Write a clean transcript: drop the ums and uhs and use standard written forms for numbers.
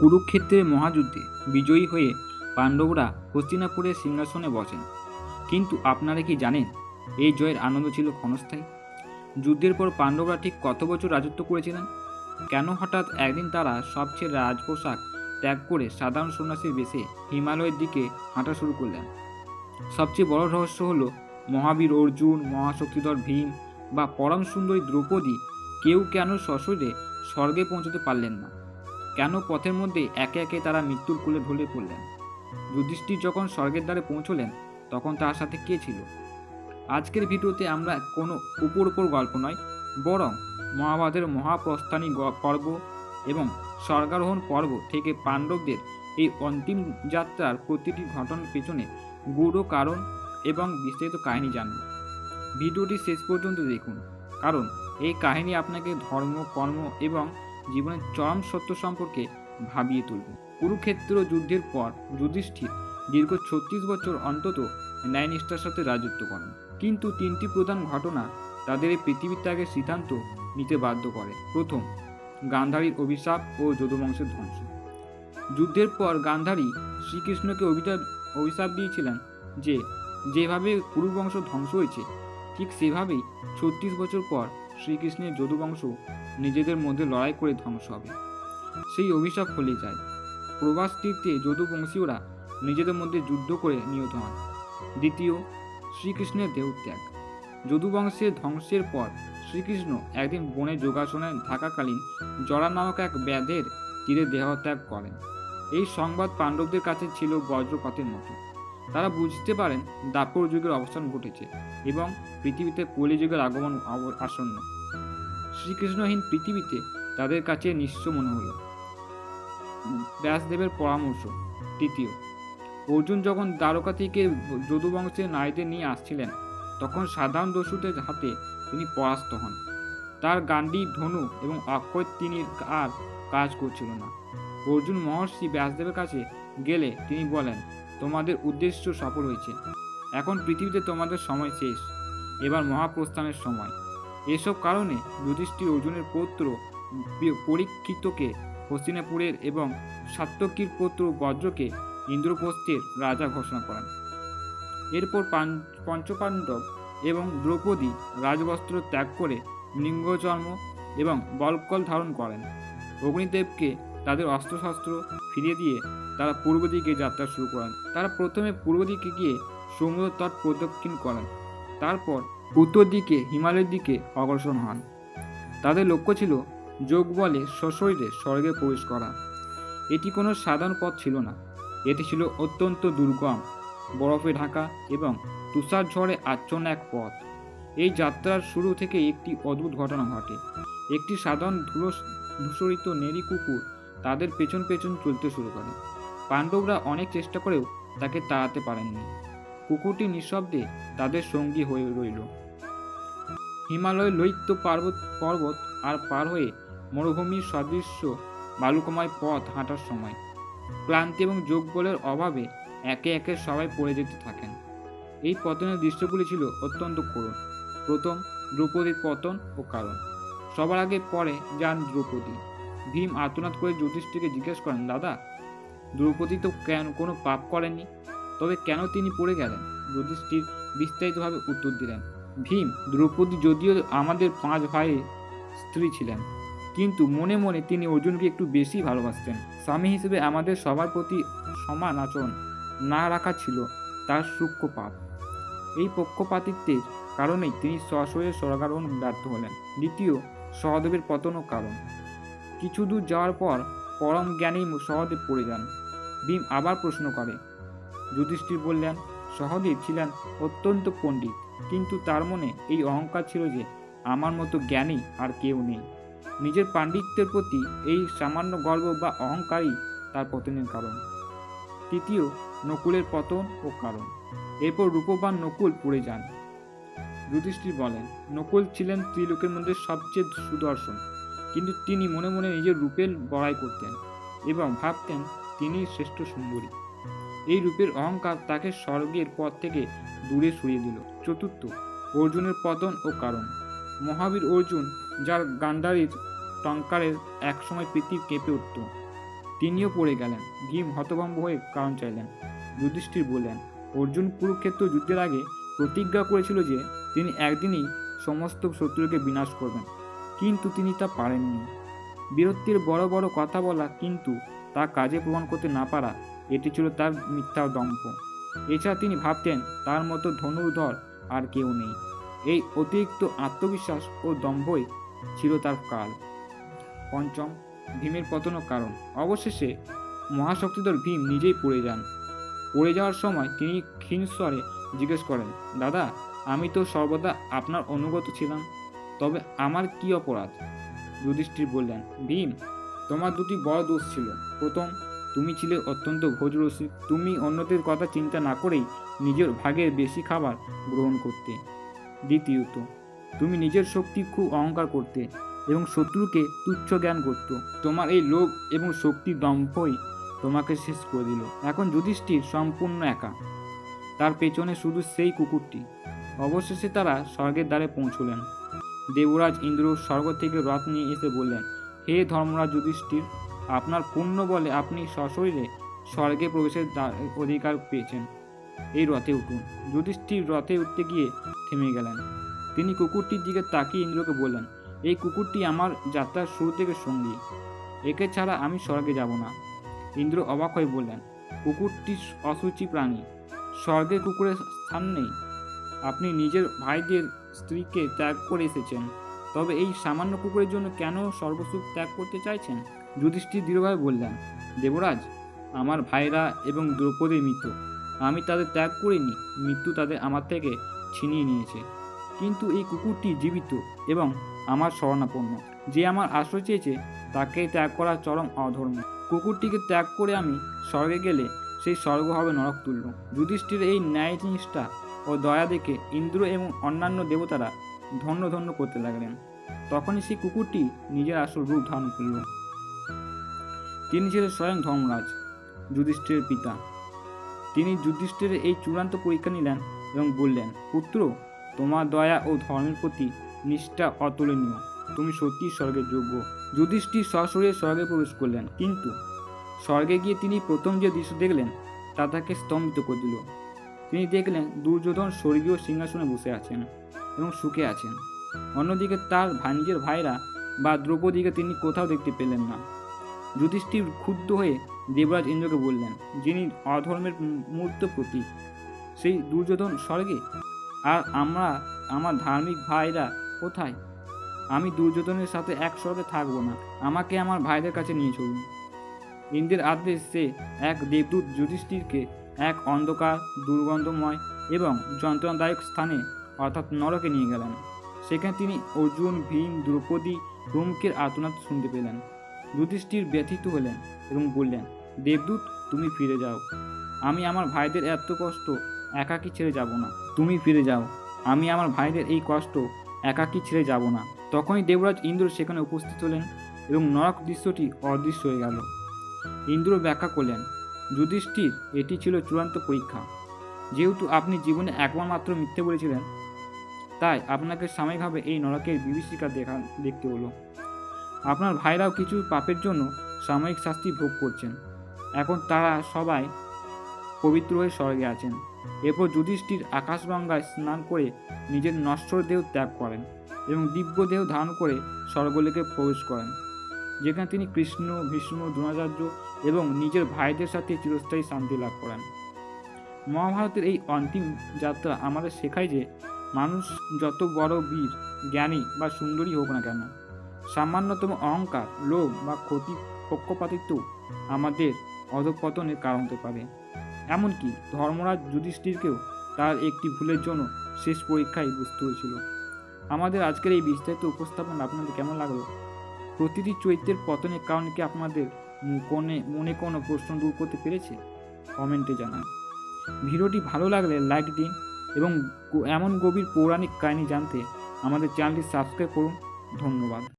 কুরুক্ষেত্রের মহাযুদ্ধে বিজয়ী হয়ে পাণ্ডবরা হস্তিনাপুরের সিংহাসনে বসেন। কিন্তু আপনারা কি জানেন এই জয়ের আনন্দ ছিল ক্ষণস্থায়ী? যুদ্ধের পর পাণ্ডবরা ঠিক কত বছর রাজত্ব করেছিলেন? কেন হঠাৎ একদিন তারা সবচেয়ে রাজপোশাক ত্যাগ করে সাধারণ সন্ন্যাসীর বেশে হিমালয়ের দিকে হাঁটা শুরু করলেন? সবচেয়ে বড় রহস্য হলো মহাবীর অর্জুন, মহাশক্তিধর ভীম বা পরম সুন্দরী দ্রৌপদী কেউ কেন সশরীরে স্বর্গে পৌঁছতে পারলেন না? কেন পথের মধ্যে একে একে তারা মৃত্যুর কোলে ঢলে পড়লেন? যুধিষ্ঠির যখন স্বর্গের দ্বারে পৌঁছলেন তখন তার সাথে কে ছিল? আজকের ভিডিওতে আমরা কোনো উপর গল্প নয়, বরং মহাভারতের মহাপ্রস্থানী পর্ব এবং স্বর্গারোহণ পর্ব থেকে পাণ্ডবদের এই অন্তিম যাত্রার প্রতিটি ঘটনার পেছনে গূঢ় কারণ এবং বিস্তারিত কাহিনী জানব। ভিডিওটি শেষ পর্যন্ত দেখুন, কারণ এই কাহিনী আপনাকে ধর্ম, কর্ম এবং জীবনের চরম সত্য সম্পর্কে ভাবিয়ে তুলবে। কুরুক্ষেত্র যুদ্ধের পর যুধিষ্ঠির দীর্ঘ 36 বছর অন্তত ন্যায়নিষ্ঠার সাথে রাজত্ব করেন। কিন্তু তিনটি প্রধান ঘটনা তাদের এই পৃথিবী ত্যাগের সিদ্ধান্ত নিতে বাধ্য করে। প্রথম, গান্ধারীর অভিশাপ ও যদুবংশের ধ্বংস। যুদ্ধের পর গান্ধারী শ্রীকৃষ্ণকে অভিশাপ দিয়েছিলেন যে যেভাবে কুরুবংশ ধ্বংস হয়েছে ঠিক সেভাবেই 36 বছর পর শ্রীকৃষ্ণের যদুবংশ নিজেদের মধ্যে লড়াই করে ধ্বংস হবে। সেই অভিশাপ ফলে যায়। প্রবাস তীর্থে যদুবংশীয়রা নিজেদের মধ্যে যুদ্ধ করে নিহত হন। দ্বিতীয়, শ্রীকৃষ্ণের দেহত্যাগ। যদুবংশের ধ্বংসের পর শ্রীকৃষ্ণ একদিন বনে যোগাসনে থাকাকালীন জরা নামক এক ব্যাধের তীরে দেহত্যাগ করেন। এই সংবাদ পাণ্ডবদের কাছে ছিল বজ্রপাতের মতো। তারা বুঝতে পারেন দ্বাপর যুগের অবসান ঘটেছে এবং পৃথিবীতে কলিযুগের আগমন আসন্ন। শ্রীকৃষ্ণহীন পৃথিবীতে তাদের কাছে নিঃস্ব মনে হলো। ব্যাসদেবের পরামর্শ। তৃতীয়, অর্জুন যখন দ্বারকা থেকে যদুবংশের নারীদের নিয়ে আসছিলেন তখন সাধারণ দস্যুদের হাতে তিনি পরাস্ত হন। তার গান্ডীব, ধনু এবং অক্ষয় তিনি আর কাজ করছিল না। অর্জুন মহর্ষি ব্যাসদেবের কাছে গেলে তিনি বলেন, তোমাদের উদ্দেশ্য সফল হয়েছে, এখন পৃথিবীতে তোমাদের সময় শেষ, এবার মহাপ্রস্থানের সময়। এসব কারণে যুধিষ্ঠির অর্জুনের পৌত্র পরীক্ষিতকে হস্তিনাপুরের এবং সাত্যকীর পুত্র বজ্রকে ইন্দ্রপ্রস্থের রাজা ঘোষণা করেন। এরপর পঞ্চপাণ্ডব এবং দ্রৌপদী রাজবস্ত্র ত্যাগ করে লিঙ্গচর্ম এবং বল্কল ধারণ করেন। অগ্নিদেবকে তাদের অস্ত্রশস্ত্র ফিরিয়ে দিয়ে তারা পূর্ব দিকে যাত্রা শুরু করেন। তারা প্রথমে পূর্ব দিকে গিয়ে সমুদ্র তট প্রদক্ষিণ করেন, তারপর উত্তর দিকে হিমালয়ের দিকে অগ্রসর হন। তাদের লক্ষ্য ছিল যোগ বলে সশরীরে স্বর্গে প্রবেশ করা। এটি কোনো সাধারণ পথ ছিল না, এটি ছিল অত্যন্ত দুর্গম, বরফে ঢাকা এবং তুষার ঝড়ে আচ্ছন্ন এক পথ। এই যাত্রার শুরু থেকে একটি অদ্ভুত ঘটনা ঘটে। একটি সাধারণ ধূসরিত নেড়ি কুকুর তাদের পেছন পেছন চলতে শুরু করে। পাণ্ডবরা অনেক চেষ্টা করেও তাকে তাড়াতে পারেননি। কুকুরটি নিঃশব্দে তাদের সঙ্গী হয়ে রইল। হিমালয়ের ললিত পর্বত আর পার হয়ে মরুভূমির সদৃশ্য বালুকাময় পথ হাঁটার সময় ক্লান্তি এবং যোগবলের অভাবে একে একে সবাই পড়ে যেতে থাকেন। এই পতনের দৃশ্যগুলি ছিল অত্যন্ত করুণ। প্রথম, দ্রৌপদীর পতন ও কারণ। সবার আগে পরে যান দ্রৌপদী। ভীম আর্তনাদ করে যুধিষ্ঠিরকে জিজ্ঞেস করেন, দাদা, দ্রৌপদী তো কোনো পাপ করেননি, তবে কেন তিনি পড়ে গেলেন? যুধিষ্ঠির বিস্তারিতভাবে উত্তর দিলেন, ভীম, দ্রৌপদী যদিও আমাদের 5 ভাইয়ের স্ত্রী ছিলেন, কিন্তু মনে মনে তিনি অর্জুনকে একটু বেশি ভালোবাসতেন। স্বামী হিসেবে আমাদের সবার প্রতি সমান আচরণ না রাখা ছিল তার সূক্ষ্ম পাপ। এই পক্ষপাতিত্বের কারণেই তিনি সশরীরে স্বর্গারোহণ ব্যর্থ হলেন। দ্বিতীয়, সহদেবের পতন ও কারণ। কিছু দূর যাওয়ার পর পরম জ্ঞানী সহদেব পড়ে যান। ভীম আবার প্রশ্ন করে। যুধিষ্ঠির বললেন, সহদেব ছিলেন অত্যন্ত পণ্ডিত, কিন্তু তার মনে এই অহংকার ছিল যে আমার মতো জ্ঞানী আর কেউ নেই। নিজের পাণ্ডিত্যের প্রতি এই সামান্য গর্ব বা অহংকারই তার পতনের কারণ। তৃতীয়, নকুলের পতন ও কারণ। এরপর রূপবান নকুল পড়ে যান। যুধিষ্ঠির বলেন, নকুল ছিলেন ত্রিলোকের মধ্যে সবচেয়ে সুদর্শন, কিন্তু তিনি মনে মনে নিজের রূপের বড়াই করতেন এবং ভাবতেন তিনি শ্রেষ্ঠ সুন্দরী। এই রূপের অহংকার তাকে স্বর্গের পথ থেকে দূরে সরিয়ে দিল। চতুর্থ, অর্জুনের পতন ও কারণ। মহাবীর অর্জুন, যার গান্ধারীর টঙ্কারের একসময় পৃথিবী কেঁপে উঠত, তিনিও পড়ে গেলেন। ভীম হতভম্ব হয়ে কারণ চাইলেন। যুধিষ্ঠির বললেন, অর্জুন কুরুক্ষেত্র যুদ্ধের আগে প্রতিজ্ঞা করেছিল যে তিনি একদিনই সমস্ত শত্রুকে বিনাশ করবেন, কিন্তু তিনি তা পারেননি। বীরত্বের বড় বড় কথা বলা কিন্তু তা কাজে প্রমাণ করতে না পারা, এটি ছিল তার মিথ্যা দম্ভ। এছাড়া তিনি ভাবতেন তার মতো ধনুর্ধর আর কেউ নেই। এই অতিরিক্ত আত্মবিশ্বাস ও দম্ভই ছিল তার কাল। পঞ্চম, ভীমের পতনের কারণ। অবশেষে মহাশক্তিধর ভীম নিজেই পড়ে যান। পড়ে যাওয়ার সময় তিনি ক্ষীণ স্বরে জিজ্ঞেস করেন, দাদা, আমি তো সর্বদা আপনার অনুগত ছিলাম, তবে আমার কি অপরাধ? যুধিষ্ঠির বললেন, ভীম, তোমার দুটি বড় দোষ ছিল। প্রথম, তুমি ছিলে অত্যন্ত ভোজরসিক। তুমি অন্যদের কথা চিন্তা না করেই নিজের ভাগের বেশি খাবার গ্রহণ করতে। দ্বিতীয়ত, তুমি নিজের শক্তি খুব অহংকার করতে এবং শত্রুকে তুচ্ছ জ্ঞান করত। তোমার এই লোভ এবং শক্তির দম্ভই তোমাকে শেষ করে দিল। এখন যুধিষ্ঠির সম্পূর্ণ একা, তার পেছনে শুধু সেই কুকুরটি। অবশেষে তারা স্বর্গের দ্বারে পৌঁছলেন। দেবরাজ ইন্দ্র স্বর্গ থেকে রথ নিয়ে এসে বললেন, হে ধর্মরাজ যুধিষ্ঠির, আপনার পুণ্য বলে আপনি সশরীরে স্বর্গে প্রবেশের অধিকার পেয়েছেন। এই রথে উঠুন। যুধিষ্ঠির রথে উঠতে গিয়ে থেমে গেলেন। তিনি কুকুরটির দিকে তাকিয়ে ইন্দ্রকে বললেন, এই কুকুরটি আমার যাত্রার শুরু থেকে সঙ্গী, একে ছাড়া আমি স্বর্গে যাব না। ইন্দ্র অবাক হয়ে বললেন, কুকুরটি অসুচি প্রাণী, স্বর্গে কুকুরের স্থান নেই। আপনি নিজের ভাইদের স্ত্রীকে ত্যাগ করে এসেছেন, তবে এই সামান্য কুকুরের জন্য কেন সর্বসুখ ত্যাগ করতে চাইছেন? যুধিষ্ঠির দৃঢ়ভাবে বললেন, দেবরাজ, আমার ভাইরা এবং দ্রৌপদী মৃত, আমি তাদের ত্যাগ করিনি, মৃত্যু তাদের আমার থেকে ছিনিয়ে নিয়েছে। কিন্তু এই কুকুরটি জীবিত এবং আমার শরণাপন্ন। যে আমার আশ্রয় চেয়েছে তাকে ত্যাগ করা চরম অধর্ম। কুকুরটিকে ত্যাগ করে আমি স্বর্গে গেলে সেই স্বর্গ হবে নরক তুল্য। যুধিষ্ঠির এই ন্যায়নিষ্ঠা ও দয়া দেখে ইন্দ্র এবং অন্যান্য দেবতারা ধন্য ধন্য করতে লাগলেন। তখনই সেই কুকুরটি নিজের আসল রূপ ধারণ করল। তিনি ছিলেন স্বয়ং ধর্মরাজ, যুধিষ্ঠিরের পিতা। তিনি যুধিষ্ঠিরের এই চূড়ান্ত পরীক্ষা নিলেন এবং বললেন, পুত্র, তোমার দয়া ও ধর্মের প্রতি নিষ্ঠা অতুলনীয়, তুমি সত্যিই স্বর্গের যোগ্য। যুধিষ্ঠির সশরীরে স্বর্গে প্রবেশ করলেন, কিন্তু স্বর্গে গিয়ে তিনি প্রথম যে দৃশ্য দেখলেন তা তাকে স্তম্ভিত করে দিল। তিনি দেখলেন দুর্যোধন স্বর্গীয় সিংহাসনে বসে আছেন এবং সুখে আছেন। অন্যদিকে তার নিজের ভাইরা বা দ্রৌপদীকে তিনি কোথাও দেখতে পেলেন না। যুধিষ্ঠির ক্ষুব্ধ হয়ে দেবরাজ ইন্দ্রকে বললেন, যিনি অধর্মের মূর্ত প্রতীক, সেই দুর্যোধন স্বর্গে, আর আমরা আমার ধার্মিক ভাইরা কোথায়? আমি দুর্যোধনের সাথে এক স্বর্গে থাকবো না, আমাকে আমার ভাইদের কাছে নিয়ে চলুন। ইন্দ্রের আদেশ সে এক দেবদূত যুধিষ্ঠিরকে এক অন্ধকার, দুর্গন্ধময় এবং যন্ত্রণাদায়ক স্থানে অর্থাৎ নরকে নিয়ে গেলেন। সেখানে তিনি অর্জুন, ভীম, দ্রৌপদী প্রমুখের আর্তনাদ শুনতে পেলেন। যুধিষ্ঠির ব্যথিত হলেন এবং বললেন, দেবদূত, তুমি ফিরে যাও, আমি আমার ভাইদের এত কষ্ট একাকী ছেড়ে যাব না। তুমি ফিরে যাও, আমি আমার ভাইদের এই কষ্ট একাকী ছেড়ে যাব না। তখনই দেবরাজ ইন্দ্র সেখানে উপস্থিত হলেন এবং নরক দৃশ্যটি অদৃশ্য হয়ে গেল। ইন্দ্র ব্যাখ্যা করলেন, যুধিষ্ঠির, এটি ছিল চূড়ান্ত পরীক্ষা। যেহেতু আপনি জীবনে একবার মাত্র মিথ্যে বলেছিলেন, তাই আপনাকে সাময়িকভাবে এই নরকের বিভীষিকা দেখতে হলো। আপনার ভাইরাও কিছু পাপের জন্য সাময়িক শাস্তি ভোগ করছেন। এখন তারা সবাই পবিত্র হয়ে স্বর্গে আছেন। এরপর যুধিষ্ঠির আকাশগঙ্গায় স্নান করে নিজের নশ্বর দেহ ত্যাগ করেন এবং দিব্য দেহ ধারণ করে স্বর্গলোকে প্রবেশ করেন, যেখানে তিনি কৃষ্ণ, ভীষ্ম, দ্রোণাচার্য এবং নিজের ভাইদের সাথে চিরস্থায়ী শান্তি লাভ করেন। মহাভারতের এই অন্তিম যাত্রা আমাদের শেখায় যে মানুষ যত বড় বীর, জ্ঞানী বা সুন্দরী হোক না কেন, সামান্যতম অহংকার, লোভ বা পক্ষপাতিত্ব আমাদের অধঃপতনের কারণ হতে পারে। এমনকি ধর্মরাজ যুধিষ্ঠিরকেও তার একটি ভুলের জন্য শেষ পরীক্ষায় বুঝতে হয়েছিল। আমাদের আজকের এই বিস্তারিত উপস্থাপন আপনাদের কেমন লাগলো? প্রতিটি চরিত্রের পতনের কারণ কি আপনাদের মনে কোনো প্রশ্ন দূর করতে পেরেছে? কমেন্টে জানান। ভিডিওটি ভালো লাগলে লাইক দিন এবং এমন গভীর পৌরাণিক কাহিনী জানতে আমাদের চ্যানেলটি সাবস্ক্রাইব করুন। ধন্যবাদ।